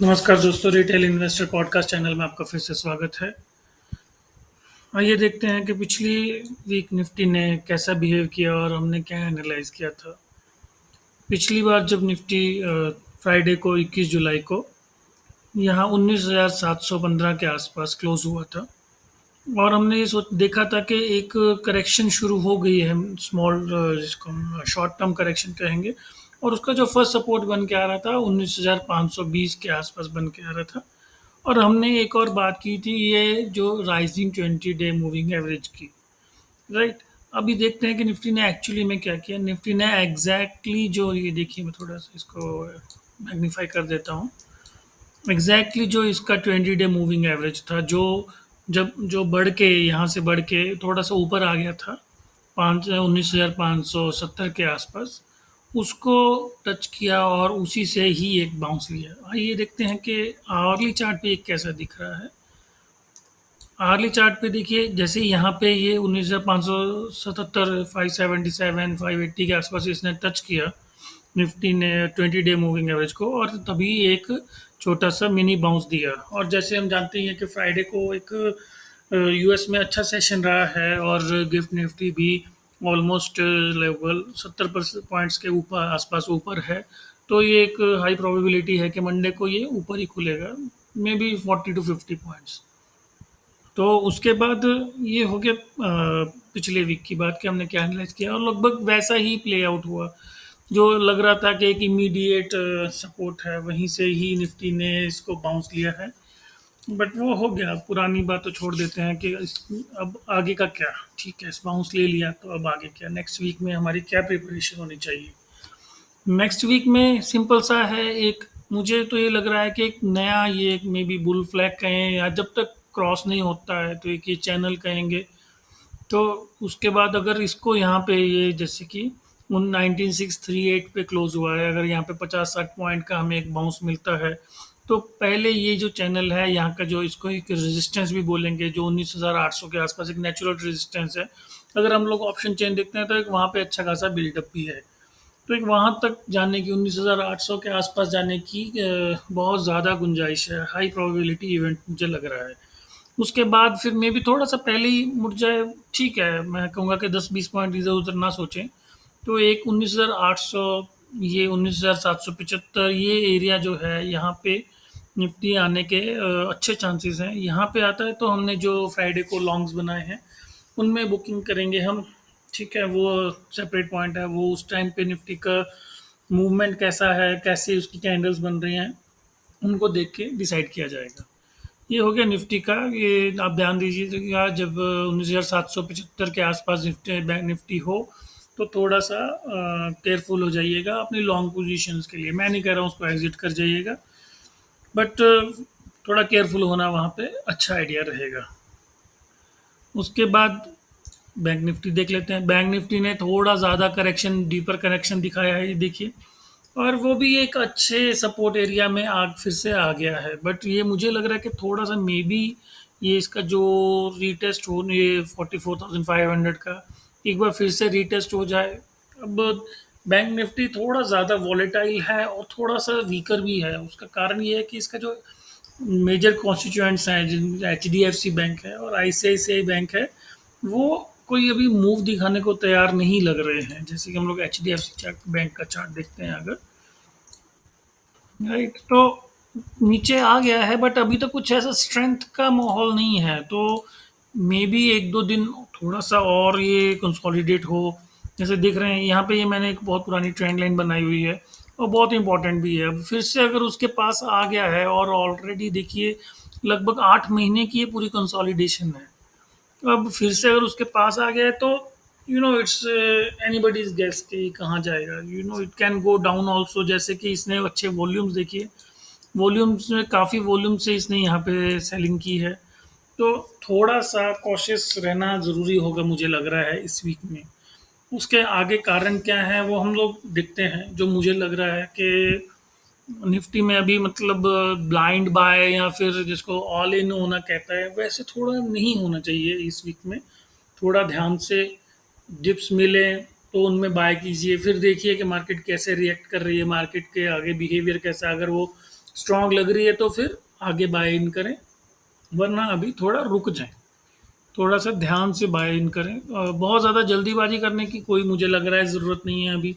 नमस्कार दोस्तों, retail investor podcast channel में आपका फिर से स्वागत है। आइए देखते हैं कि पिछली वीक निफ्टी ने कैसा बिहेव किया और हमने क्या एनालाइज किया था। पिछली बार जब निफ्टी फ्राइडे को 21 जुलाई को यहाँ 19,715 के आसपास क्लोज हुआ था और हमने ये सोच देखा था कि एक करेक्शन शुरू हो गई है, स्मॉल जिसको हम शॉर्ट टर्म करेक्शन कहेंगे। और उसका जो फर्स्ट सपोर्ट बन के आ रहा था 19,520 के आसपास बन के आ रहा था। और हमने एक और बात की थी, ये जो राइजिंग 20 डे मूविंग एवरेज की, राइट। अभी देखते हैं कि निफ्टी ने एक्चुअली में क्या किया। निफ्टी ने एग्जैक्टली जो, ये देखिए मैं थोड़ा सा इसको मैग्नीफाई कर देता हूँ। एग्जैक्टली जो इसका 20 डे मूविंग एवरेज था, जो जब जो बढ़ के यहाँ से बढ़ के थोड़ा सा ऊपर आ गया था 19,570 के आसपास, उसको टच किया और उसी से ही एक बाउंस लिया। आइए देखते हैं कि आवरली चार्ट पे एक कैसा दिख रहा है। आवरली चार्ट पे देखिए, जैसे यहाँ पे ये 19,577, 577, 580 के आसपास इसने टच किया निफ्टी ने 20 डे मूविंग एवरेज को, और तभी एक छोटा सा मिनी बाउंस दिया। और जैसे हम जानते हैं कि फ्राइडे को एक यूएस में अच्छा सेशन रहा है और गिफ्ट निफ्टी भी ऑलमोस्ट लेवल 70% पॉइंट्स के ऊपर आसपास ऊपर है। तो ये एक हाई प्रोबेबिलिटी है कि मंडे को ये ऊपर ही खुलेगा, मे बी 40 to 50 पॉइंट्स। तो उसके बाद ये हो गया पिछले वीक की बात कि हमने क्या एनालाइज किया, और लगभग वैसा ही प्ले आउट हुआ। जो लग रहा था कि एक इमीडिएट सपोर्ट है, वहीं से ही निफ्टी ने इसको बाउंस लिया है। बट वो हो गया, पुरानी बात तो छोड़ देते हैं कि अब आगे का क्या। ठीक है, इस बाउंस ले लिया तो अब आगे क्या, नेक्स्ट वीक में हमारी क्या प्रिपरेशन होनी चाहिए। नेक्स्ट वीक में सिंपल सा है, एक मुझे तो ये लग रहा है कि एक नया, ये एक मे बी बुल फ्लैग कहें या जब तक क्रॉस नहीं होता है तो एक ये चैनल कहेंगे। तो उसके बाद अगर इसको यहाँ पे ये जैसे कि उन 19638 पे क्लोज हुआ है, अगर यहाँ पे 50-60 पॉइंट का हमें एक बाउंस मिलता है, तो पहले ये जो चैनल है यहाँ का, जो इसको एक रेजिस्टेंस भी बोलेंगे, जो 19,800 के आसपास एक नेचुरल रेजिस्टेंस है। अगर हम लोग ऑप्शन चेन देखते हैं तो एक वहाँ पे अच्छा खासा बिल्डअप भी है। तो एक वहाँ तक जाने की, 19,800 के आसपास जाने की बहुत ज़्यादा गुंजाइश है, हाई प्रोबेबिलिटी इवेंट मुझे लग रहा है। उसके बाद फिर मे भी थोड़ा सा पहले ही मुड़ जाए, ठीक है, मैं कहूँगा कि 10-20 पॉइंट इधर उधर ना सोचें। तो एक 19,800, ये 19,775, ये एरिया जो है यहाँ पे निफ्टी आने के अच्छे चांसेस हैं। यहाँ पे आता है तो हमने जो फ्राइडे को लॉन्ग्स बनाए हैं उनमें बुकिंग करेंगे हम। ठीक है, वो सेपरेट पॉइंट है, वो उस टाइम पे निफ्टी का मूवमेंट कैसा है, कैसे उसकी कैंडल्स बन रही हैं, उनको देख के डिसाइड किया जाएगा। ये हो गया निफ्टी का। ये आप ध्यान दीजिएगा, जब 19,775 के आसपास निफ्टी बैंक निफ्टी हो तो थोड़ा सा केयरफुल हो जाइएगा अपनी लॉन्ग पोजीशंस के लिए। मैं नहीं कह रहा हूँ उसको एग्जिट कर जाइएगा, बट थोड़ा केयरफुल होना वहाँ पे अच्छा आइडिया रहेगा। उसके बाद बैंक निफ्टी देख लेते हैं। बैंक निफ्टी ने थोड़ा ज़्यादा करेक्शन, डीपर करेक्शन दिखाया है, ये देखिए। और वो भी एक अच्छे सपोर्ट एरिया में आग फिर से आ गया है, बट ये मुझे लग रहा है कि थोड़ा सा मे बी ये इसका जो रीटेस्ट हो, ये 44,500 का एक बार फिर से रीटेस्ट हो जाए। अब बैंक निफ्टी थोड़ा ज़्यादा वॉलेटाइल है और थोड़ा सा वीकर भी है। उसका कारण ये है कि इसका जो मेजर कॉन्स्टिट्यूएंट्स हैं, जिन H D F C bank है और आई सी आई सी आई बैंक है, वो कोई अभी मूव दिखाने को तैयार नहीं लग रहे हैं। जैसे कि हम लोग H D F C bank का चार्ट देखते हैं अगर, राइट, तो नीचे आ गया है बट अभी तक कुछ ऐसा स्ट्रेंथ का माहौल नहीं है। तो मे बी एक दो दिन थोड़ा सा और ये कंसोलिडेट हो। जैसे देख रहे हैं यहाँ पे, ये मैंने एक बहुत पुरानी ट्रेंड लाइन बनाई हुई है और बहुत इंपॉर्टेंट भी है। अब फिर से अगर उसके पास आ गया है, और ऑलरेडी देखिए लगभग 8 महीने की ये पूरी कंसोलिडेशन है, तो अब फिर से अगर उसके पास आ गया है तो इट्स एनीबॉडीज गेस कि ये कहाँ जाएगा। It can go down also. जैसे कि इसने अच्छे वॉल्यूम्स देखिए, वॉल्यूम्स में काफ़ी वॉल्यूम से इसने यहाँ पे सेलिंग की है। तो थोड़ा सा कॉशियस रहना ज़रूरी होगा मुझे लग रहा है इस वीक में। उसके आगे कारण क्या है वो हम लोग देखते हैं। जो मुझे लग रहा है कि निफ्टी में अभी मतलब ब्लाइंड बाय या फिर जिसको ऑल इन होना कहता है, वैसे थोड़ा नहीं होना चाहिए इस वीक में। थोड़ा ध्यान से डिप्स मिले तो उनमें बाय कीजिए, फिर देखिए कि मार्केट कैसे रिएक्ट कर रही है, मार्केट के आगे बिहेवियर कैसा है। अगर वो स्ट्रांग लग रही है तो फिर आगे बाय इन करें, वरना अभी थोड़ा रुक जाएं, थोड़ा सा ध्यान से बाय इन करें। बहुत ज़्यादा जल्दीबाजी करने की कोई मुझे लग रहा है ज़रूरत नहीं है अभी,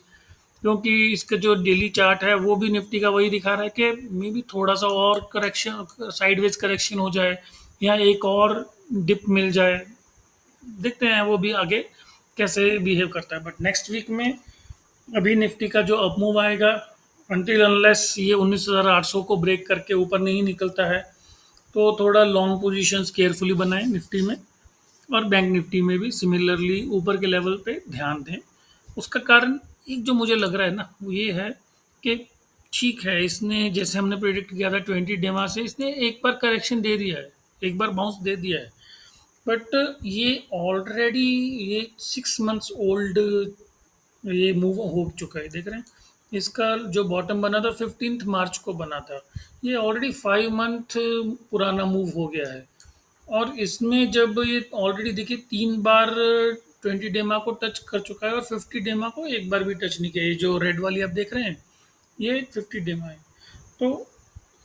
क्योंकि इसका जो डेली चार्ट है वो भी निफ्टी का वही दिखा रहा है कि मे बी थोड़ा सा और करेक्शन, साइडवेज करेक्शन हो जाए या एक और डिप मिल जाए। देखते हैं वो भी आगे कैसे बिहेव करता है, बट नेक्स्ट वीक में अभी निफ्टी का जो अप मूव आएगा, अनटिल अनलेस ये 19,800 को ब्रेक करके ऊपर नहीं निकलता है, तो थोड़ा लॉन्ग पोजीशंस केयरफुली बनाएं निफ्टी में। और बैंक निफ्टी में भी सिमिलरली ऊपर के लेवल पे ध्यान दें। उसका कारण एक जो मुझे लग रहा है ना वो ये है कि ठीक है, इसने जैसे हमने प्रेडिक्ट किया था 20 डेमा से, इसने एक बार करेक्शन दे दिया है, एक बार बाउंस दे दिया है, बट ये ऑलरेडी ये 6 मंथ्स ओल्ड ये मूव हो चुका है, देख रहे हैं। इसका जो बॉटम बना था 15 मार्च को बना था, ये ऑलरेडी 5 मंथ पुराना मूव हो गया है। और इसमें जब ये ऑलरेडी देखिए 3 बार 20 डेमा को टच कर चुका है और 50 डेमा को एक बार भी टच नहीं किया। ये जो रेड वाली आप देख रहे हैं ये 50 डेमा है। तो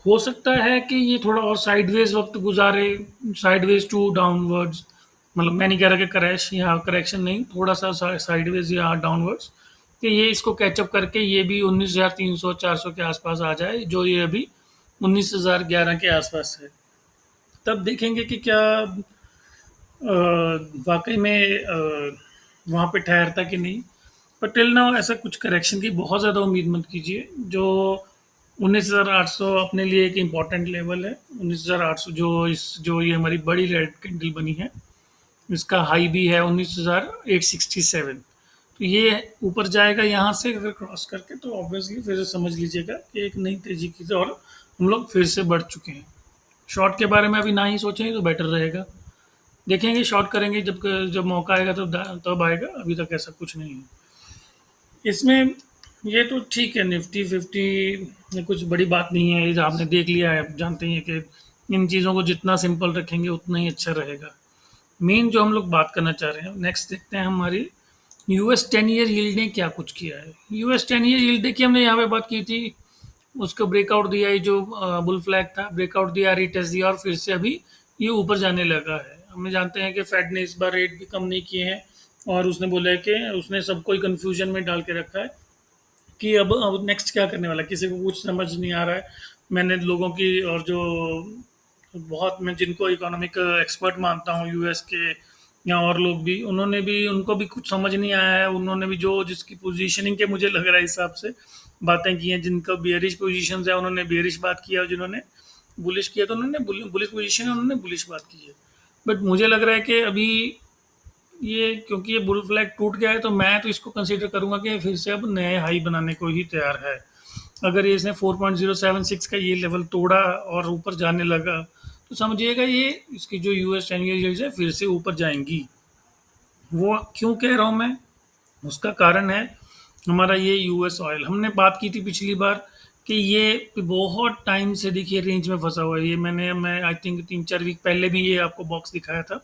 हो सकता है कि ये थोड़ा और साइडवेज वक्त गुजारे, साइडवेज टू डाउनवर्ड्स, मतलब मैं नहीं कह रहा कि क्रैश या करेक्शन नहीं, थोड़ा सा साइडवेज या डाउनवर्ड्स, कि ये इसको कैचअप करके ये भी 19,300 400 के आसपास आ जाए, जो ये अभी 19,011 के आसपास है। तब देखेंगे कि क्या वाकई में वहाँ पे ठहरता कि नहीं। पर टिल नाउ ऐसा कुछ करेक्शन की बहुत ज़्यादा उम्मीद मत कीजिए। जो 19,800 अपने लिए एक इम्पॉर्टेंट लेवल है। 19,800 जो ये हमारी बड़ी रेड कैंडल बनी है, इसका हाई भी है 19,867। तो ये ऊपर जाएगा यहाँ से अगर क्रॉस करके, तो ऑब्वियसली फिर से समझ लीजिएगा कि एक नई तेजी की और हम लोग फिर से बढ़ चुके हैं। शॉर्ट के बारे में अभी ना ही सोचें तो बेटर रहेगा। देखेंगे शॉर्ट करेंगे जब जब मौका आएगा तब आएगा, अभी तक ऐसा कुछ नहीं है इसमें। ये तो ठीक है, निफ्टी 50 में कुछ बड़ी बात नहीं है, ये जो आपने देख लिया है, आप जानते ही हैं कि इन चीज़ों को जितना सिंपल रखेंगे उतना ही अच्छा रहेगा। मेन जो हम लोग बात करना चाह रहे हैं, नेक्स्ट देखते हैं हमारी यूएस 10 ईयर यील्ड ने क्या कुछ किया है। यूएस 10 ईयर यील्ड देखिए, हमने यहाँ पे बात की थी, उसको ब्रेकआउट दिया, ये जो बुल फ्लैग था ब्रेकआउट दिया, रिटेस्ट दिया और फिर से अभी ये ऊपर जाने लगा है। हमें जानते हैं कि फेड ने इस बार रेट भी कम नहीं किए हैं, और उसने बोला है कि उसने सबको ही कंफ्यूजन में डाल के रखा है कि अब नेक्स्ट क्या करने वाला है, किसी को कुछ समझ नहीं आ रहा है। मैंने लोगों की, और जो बहुत मैं जिनको इकोनॉमिक एक्सपर्ट मानता हूँ यूएस के या और लोग भी, उन्होंने भी, उनको भी कुछ समझ नहीं आया है। उन्होंने भी जो जिसकी पोजीशनिंग के मुझे लग रहा है हिसाब से बातें की हैं, जिनका बियरिश पोजीशन है उन्होंने बियरिश बात किया, और जिन्होंने बुलिश किया तो उन्होंने बुलिश पोजीशन है उन्होंने बुलिश बात की है। बट मुझे लग रहा है कि अभी ये, क्योंकि ये बुल फ्लैग टूट गया है, तो मैं तो इसको कंसीडर करूंगा कि फिर से अब नए हाई बनाने को ही तैयार है। अगर ये इसने 4.076 का ये लेवल तोड़ा और ऊपर जाने लगा, तो समझिएगा ये इसकी जो यूएस 10 ईयर है फिर से ऊपर जाएंगी। वो क्यों कह रहा हूँ मैं, उसका कारण है हमारा ये यूएस ऑयल। हमने बात की थी पिछली बार कि ये बहुत टाइम से देखिए रेंज में फंसा हुआ है। ये मैं आई थिंक 3-4 वीक पहले भी ये आपको बॉक्स दिखाया था।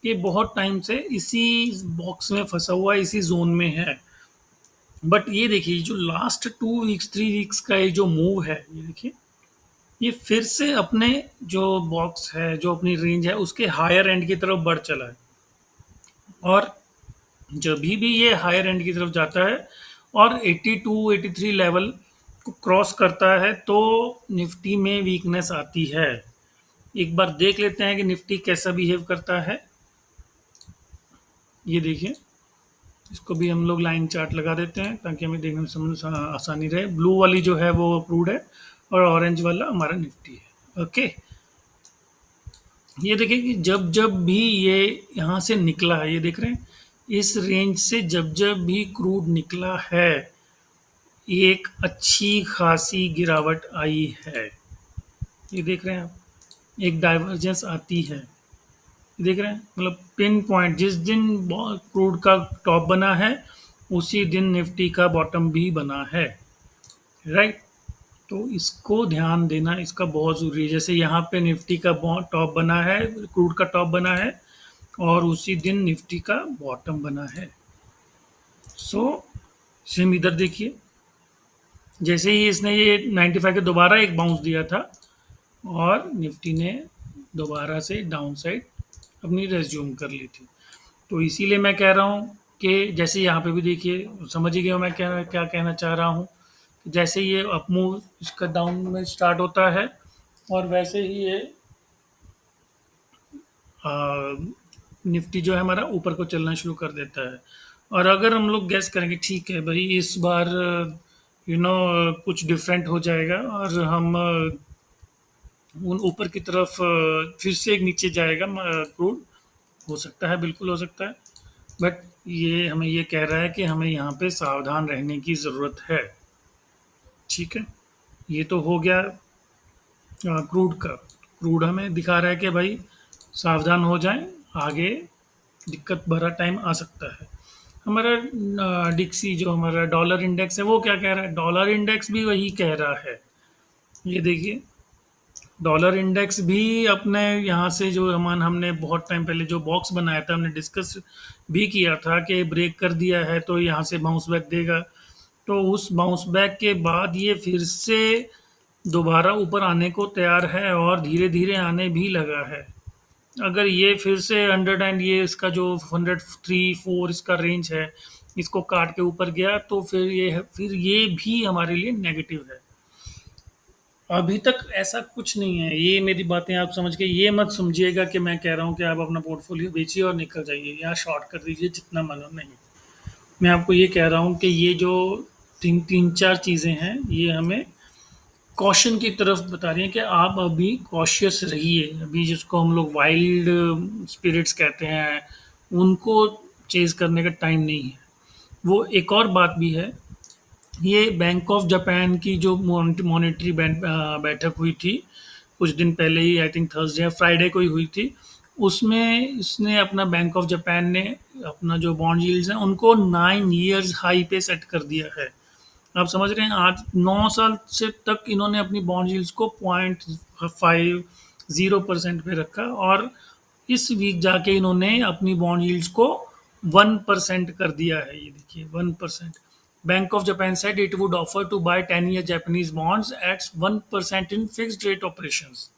ये बहुत टाइम से इसी बॉक्स में फंसा हुआ है, इसी जोन में है। बट ये देखिए जो लास्ट 2 वीक्स 3 वीक्स का ये जो मूव है, ये देखिए ये फिर से अपने जो बॉक्स है, जो अपनी रेंज है, उसके हायर एंड की तरफ बढ़ चला है। और जब भी ये हायर एंड की तरफ जाता है और 82 83 लेवल को क्रॉस करता है, तो निफ्टी में वीकनेस आती है। एक बार देख लेते हैं कि निफ्टी कैसा बिहेव करता है। ये देखिए, इसको भी हम लोग लाइन चार्ट लगा देते हैं ताकि हमें देखने में समझ आसानी रहे। ब्लू वाली जो है वो अप्रूव्ड है और ऑरेंज वाला हमारा निफ्टी है। ओके, ये देखिए कि जब जब भी ये यहाँ से निकला है, ये देख रहे हैं, इस रेंज से जब जब भी क्रूड निकला है, एक अच्छी खासी गिरावट आई है। ये देख रहे हैं आप, एक डाइवर्जेंस आती है। देख रहे हैं, मतलब पिन पॉइंट जिस दिन क्रूड का टॉप बना है, उसी दिन निफ्टी का बॉटम भी बना है, राइट। तो इसको ध्यान देना इसका बहुत ज़रूरी है। जैसे यहाँ पे निफ्टी का टॉप बना है, क्रूड का टॉप बना है, और उसी दिन निफ्टी का बॉटम बना है। सो सेम इधर देखिए, जैसे ही इसने ये 95 के दोबारा एक बाउंस दिया था और निफ्टी ने दोबारा से डाउन साइड अपनी रेज्यूम कर ली थी। तो इसीलिए मैं कह रहा हूँ कि जैसे यहाँ पे भी देखिए, समझ ही गए हो मैं क्या क्या कहना चाह रहा हूँ। जैसे ये अप मूव इसका डाउन में स्टार्ट होता है और वैसे ही ये निफ्टी जो है हमारा ऊपर को चलना शुरू कर देता है। और अगर हम लोग गैस करेंगे ठीक है भाई इस बार कुछ डिफरेंट हो जाएगा और हम उन ऊपर की तरफ फिर से एक नीचे जाएगा क्रूड, हो सकता है, बिल्कुल हो सकता है। बट ये हमें ये कह रहा है कि हमें यहाँ पे सावधान रहने की ज़रूरत है। ठीक है, ये तो हो गया क्रूड का। क्रूड हमें दिखा रहा है कि भाई सावधान हो जाएं, आगे दिक्कत भरा टाइम आ सकता है। हमारा डिक्सी जो हमारा डॉलर इंडेक्स है वो क्या कह रहा है? डॉलर इंडेक्स भी वही कह रहा है। ये देखिए, डॉलर इंडेक्स भी अपने यहाँ से जो हमने बहुत टाइम पहले जो बॉक्स बनाया था, हमने डिस्कस भी किया था कि ब्रेक कर दिया है तो यहाँ से बाउंस बैक देगा। तो उस बाउंस बैक के बाद ये फिर से दोबारा ऊपर आने को तैयार है और धीरे धीरे आने भी लगा है। अगर ये फिर से 100 एंड ये इसका जो 103-4 इसका रेंज है, इसको काट के ऊपर गया तो फिर ये भी हमारे लिए नेगेटिव है। अभी तक ऐसा कुछ नहीं है। ये मेरी बातें आप समझ के ये मत समझिएगा कि मैं कह रहा हूँ कि आप अपना पोर्टफोलियो बेचिए और निकल जाइए या शॉर्ट कर दीजिए जितना मन हो, नहीं। मैं आपको ये कह रहा हूँ कि ये जो तीन तीन चार चीज़ें हैं ये हमें कॉशन की तरफ बता रही हैं कि आप अभी कॉशियस रहिए। अभी जिसको हम लोग वाइल्ड स्पिरिट्स कहते हैं, उनको चेज़ करने का टाइम नहीं है। वो एक और बात भी है, ये बैंक ऑफ जापान की जो मॉनेटरी बैठक हुई थी कुछ दिन पहले ही, आई थिंक थर्सडे या फ्राइडे को ही हुई थी। उसमें इसने अपना बैंक ऑफ जापान ने अपना जो बॉन्ड यील्ड्स हैं उनको 9 ईयर्स हाई पे सेट कर दिया है। आप समझ रहे हैं, आज 9 साल से तक इन्होंने अपनी बॉन्ड यील्ड्स को 0.50% पे रखा और इस वीक जाके इन्होंने अपनी बॉन्ड यील्ड्स को 1% कर दिया है। ये देखिए 1%। Bank of Japan said it would offer to buy 10-year Japanese bonds at 1% in fixed rate operations.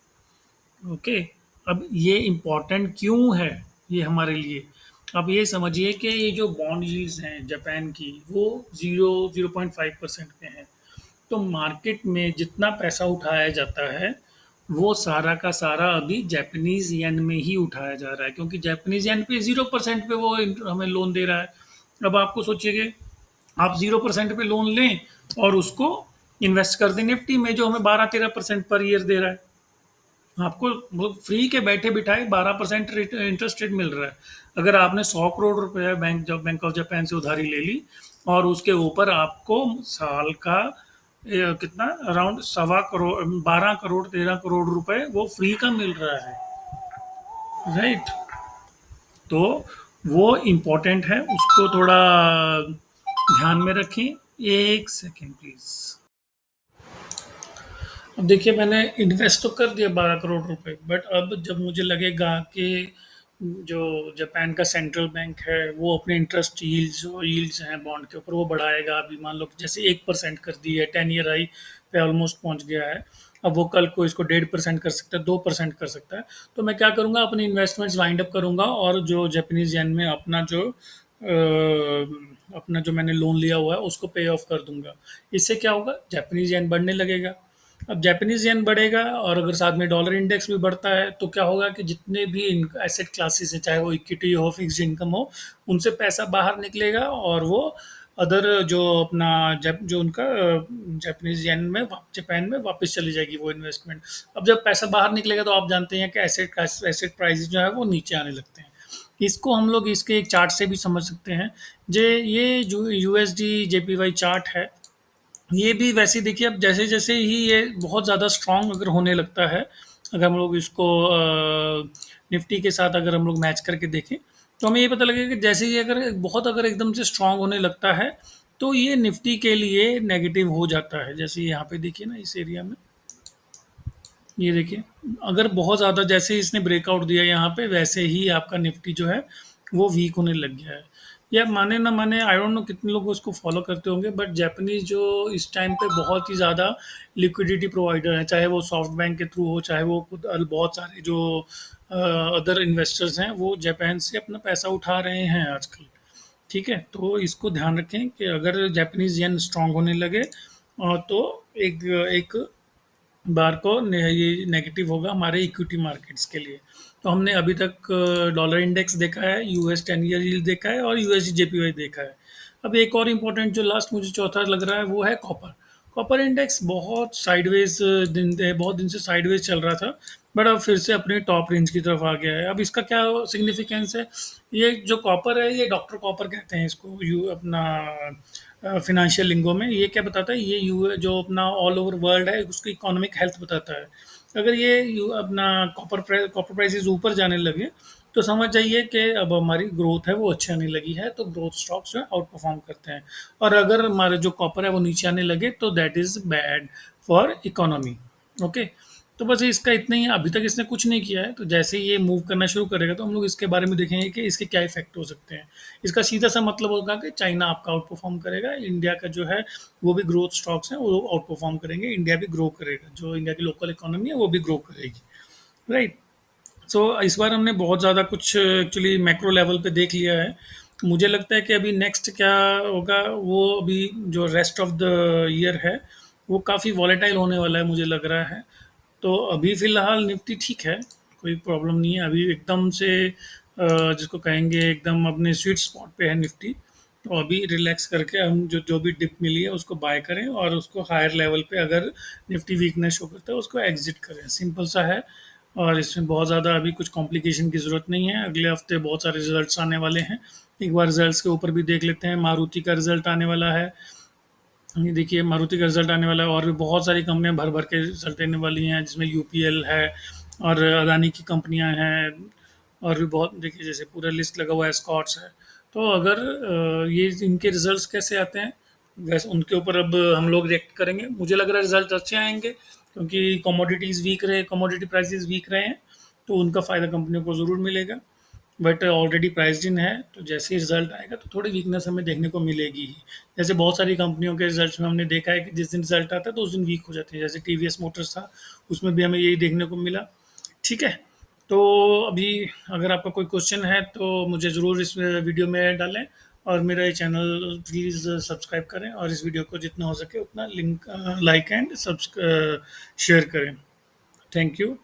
Okay, अब ये इम्पोर्टेंट क्यों है ये हमारे लिए? अब ये समझिए कि ये जो बॉन्ड यील्ड्स हैं जापान की वो 0.5% पे हैं। तो मार्केट में जितना पैसा उठाया जाता है वो सारा का सारा अभी जापानीज येन में ही उठाया जा रहा है, क्योंकि जापानीज येन पे 0% पे वो हमें लोन दे रहा है। अब आपको सोचिए कि आप 0% पे लोन लें और उसको इन्वेस्ट कर दें निफ्टी में जो हमें 12-13% पर ईयर दे रहा है। आपको मतलब फ्री के बैठे बिठाए 12% इंटरेस्ट रेट मिल रहा है। अगर आपने 100 करोड़ रुपए बैंक ऑफ जापान से उधारी ले ली और उसके ऊपर आपको साल का कितना अराउंड 1.25 करोड़, 12 करोड़, 13 करोड़ रुपए वो फ्री का मिल रहा है, राइट? तो वो इम्पोर्टेंट है, उसको थोड़ा ध्यान में रखें। एक सेकेंड प्लीज। अब देखिए, मैंने इन्वेस्ट तो कर दिया 12 करोड़ रुपए, बट अब जब मुझे लगेगा कि जो जापान का सेंट्रल बैंक है वो अपने इंटरेस्ट यील्ड्स हैं बॉन्ड के ऊपर वो बढ़ाएगा। अभी मान लो कि जैसे 1% कर दी है, 10 ईयर हाई पे ऑलमोस्ट पहुंच गया है। अब वो कल को इसको 1.5% कर सकता है, 2% कर सकता है। तो मैं क्या करूँगा, अपनी इन्वेस्टमेंट्स वाइंड अप करूँगा और जो जापानीज येन में अपना जो मैंने लोन लिया हुआ है उसको पे ऑफ कर दूंगा। इससे क्या होगा, जापानीज येन बढ़ने लगेगा। अब जापानीज येन बढ़ेगा और अगर साथ में डॉलर इंडेक्स भी बढ़ता है तो क्या होगा कि जितने भी एसेट क्लासेस हैं, चाहे वो इक्विटी हो, फिक्स्ड इनकम हो, उनसे पैसा बाहर निकलेगा और वो अदर जो अपना जो उनका जापानीज येन में जापान में वापस चली जाएगी वो इन्वेस्टमेंट। अब जब पैसा बाहर निकलेगा तो आप जानते हैं कि एसेट प्राइसेस जो है वो नीचे आने लगते हैं। इसको हम लोग इसके एक चार्ट से भी समझ सकते हैं। ये जो यूएसडी जेपीवाई चार्ट है, ये भी वैसे ही देखिए, अब जैसे जैसे ही ये बहुत ज़्यादा स्ट्रांग अगर होने लगता है, अगर हम लोग इसको निफ्टी के साथ अगर हम लोग मैच करके देखें तो हमें ये पता लगेगा कि जैसे ही अगर एकदम से स्ट्रांग होने लगता है तो ये निफ्टी के लिए नेगेटिव हो जाता है। जैसे यहाँ पे देखिए ना, इस एरिया में ये देखिए, अगर बहुत ज़्यादा जैसे ही इसने ब्रेकआउट दिया यहाँ पे, वैसे ही आपका निफ्टी जो है वो वीक होने लग गया है। या माने ना माने, आई डोंट नो कितने लोग उसको फॉलो करते होंगे, बट जापानीज जो इस टाइम पे बहुत ही ज़्यादा लिक्विडिटी प्रोवाइडर हैं, चाहे वो सॉफ्ट बैंक के थ्रू हो, चाहे वो खुद बहुत सारे जो अदर इन्वेस्टर्स हैं वो जापान से अपना पैसा उठा रहे हैं आजकल। ठीक है, तो इसको ध्यान रखें कि अगर जापानीज येन स्ट्रांग होने लगे तो एक एक बार को ये नेगेटिव होगा हमारे इक्विटी मार्केट्स के लिए। तो हमने अभी तक डॉलर इंडेक्स देखा है, यूएस 10 ईयर यील्ड देखा है और यूएसडी जेपीवाई देखा है। अब एक और इम्पोर्टेंट जो लास्ट मुझे चौथा लग रहा है वो है कॉपर। कॉपर इंडेक्स बहुत साइडवेज बहुत दिन से साइडवेज चल रहा था, बट अब फिर से अपने टॉप रेंज की तरफ आ गया है। अब इसका क्या सिग्निफिकेंस है? ये जो कॉपर है, ये डॉक्टर कॉपर कहते हैं इसको, यू अपना फिनेंशियल लिंगो में। ये क्या बताता है? ये यू जो अपना ऑल ओवर वर्ल्ड है उसकी इकोनॉमिक हेल्थ बताता है। अगर ये अपना कॉपर प्राइसेस ऊपर जाने लगे तो समझ जाइए कि अब हमारी ग्रोथ है वो अच्छी आने लगी है, तो ग्रोथ स्टॉक्स जो है आउट परफॉर्म करते हैं। और अगर हमारे जो कॉपर है वो नीचे आने लगे तो that is bad for economy. Okay, तो बस इसका इतना ही है। अभी तक इसने कुछ नहीं किया है, तो जैसे ही ये मूव करना शुरू करेगा तो हम लोग इसके बारे में देखेंगे कि इसके क्या इफेक्ट हो सकते हैं। इसका सीधा सा मतलब होगा कि चाइना आपका आउट परफॉर्म करेगा, इंडिया का जो है वो भी ग्रोथ स्टॉक्स हैं वो आउट परफॉर्म करेंगे, इंडिया भी ग्रो करेगा, जो इंडिया की लोकल इकोनॉमी है वो भी ग्रो करेगी। राइट। सो इस बार हमने बहुत ज़्यादा कुछ एक्चुअली मैक्रो लेवल पे देख लिया है। मुझे लगता है कि अभी नेक्स्ट क्या होगा, वो अभी जो रेस्ट ऑफ द ईयर है वो काफ़ी वॉलेटाइल होने वाला है मुझे लग रहा है। तो अभी फ़िलहाल निफ्टी ठीक है, कोई प्रॉब्लम नहीं है। अभी एकदम से जिसको कहेंगे एकदम अपने स्वीट स्पॉट पे है निफ्टी। तो अभी रिलैक्स करके हम जो जो भी डिप मिली है उसको बाय करें, और उसको हायर लेवल पे अगर निफ्टी वीकनेस शो करता है उसको एग्जिट करें, सिंपल सा है। और इसमें बहुत ज़्यादा अभी कुछ कॉम्प्लिकेशन की ज़रूरत नहीं है। अगले हफ्ते बहुत सारे रिजल्ट्स आने वाले हैं, एक बार रिजल्ट्स के ऊपर भी देख लेते हैं। मारुति का रिजल्ट आने वाला है। ये देखिए, मारुति का रिजल्ट आने वाला है, और भी बहुत सारी कंपनियां भर भर के रिजल्ट देने वाली हैं, जिसमें यूपीएल है और अदानी की कंपनियां हैं, और भी बहुत, देखिए जैसे पूरा लिस्ट लगा हुआ है, स्कॉट्स है। तो अगर ये इनके रिजल्ट्स कैसे आते हैं, वैसे उनके ऊपर अब हम लोग रिएक्ट करेंगे। मुझे लग रहा है रिजल्ट अच्छे आएंगे, क्योंकि कमोडिटीज़ वीक रहे, कमोडिटी प्राइसेस वीक रहे हैं, तो उनका फ़ायदा कंपनियों को ज़रूर मिलेगा। बट ऑलरेडी प्राइस्ड इन है, तो जैसे ही रिजल्ट आएगा तो थोड़ी वीकनेस हमें देखने को मिलेगी ही। जैसे बहुत सारी कंपनियों के रिजल्ट्स में हमने देखा है कि जिस दिन रिजल्ट आता है तो उस दिन वीक हो जाती है, जैसे टीवीएस मोटर्स था, उसमें भी हमें यही देखने को मिला। ठीक है, तो अभी अगर आपका कोई क्वेश्चन है तो मुझे ज़रूर इस वीडियो में डालें, और मेरा ये चैनल प्लीज़ सब्सक्राइब करें, और इस वीडियो को जितना हो सके उतना लिंक लाइक एंड शेयर करें। Thank you.